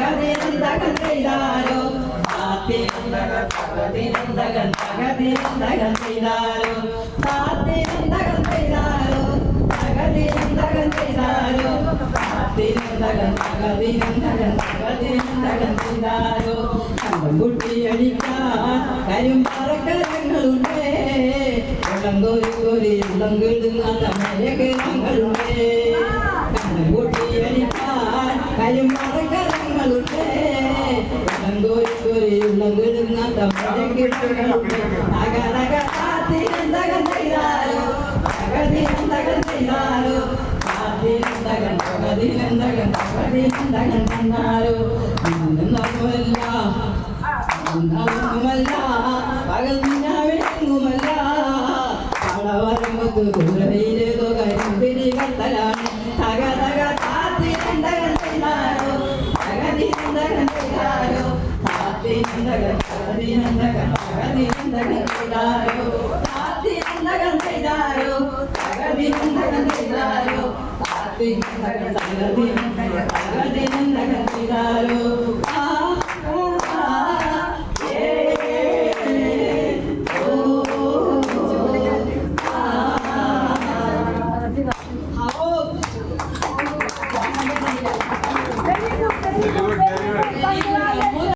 തകതിനന്തകം ചെയ്താലോ താത്തിനന്തകം തകതിനന്തകം തകതിനന്തകം ചെയ്താലോ താത്തിനന്തകം ചെയ്താലോ തകതിനന്തകം ചെയ്താലോ താത്തിനന്തകം തകതിനന്തകം തകതിനന്തകം ചെയ്താലോ കുട്ടിയടിക്കാൻ കരിമ്പറക്കരങ്ങളുണ്ടേ ഉള്ളംകൊരുകൊരിയുള്ളങ്കിടുങ്ങാത്ത മഴകിരങ്ങളുണ്ടേ കുട്ടിയടിക്കാൻ കരിമ്പറക്കരങ്ങളുണ്ടേ ഉള്ളംകൊരുകൊരിയുള്ളങ്കിടുങ്ങാത്ത മഴകിരങ്ങളുണ്ടേ തകതക താത്തിനന്തകം ചെയ്താലോ തകതിനന്തകം ചെയ്താലോ താത്തിനന്തകം തകതിനന്തകം തകതിനന്തകം തന്നാലോ നമ്മല്ല ഒന്നുമല്ല പകൽ നിന്നാവിലെങ്ങുമല്ല പടവരമ്പത്ത് കുതിരയിലേതോ കരിമ്പിരി കത്തലാണ് തകതക താത്തിനന്തകം ചെയ്താലോ തകതിനന്തകം ചെയ്താലോ താത്തിനന്തകം തകതിനന്തകം തകതിനന്തകം ചെയ്താലോ താത്തിനന്തകം ചെയ്താലോ തകതിനന്തകം ചെയ്താലോ താത്തിനന്തകം തകതിനന്തകം തകതിനന്തകം ചെയ്താലോ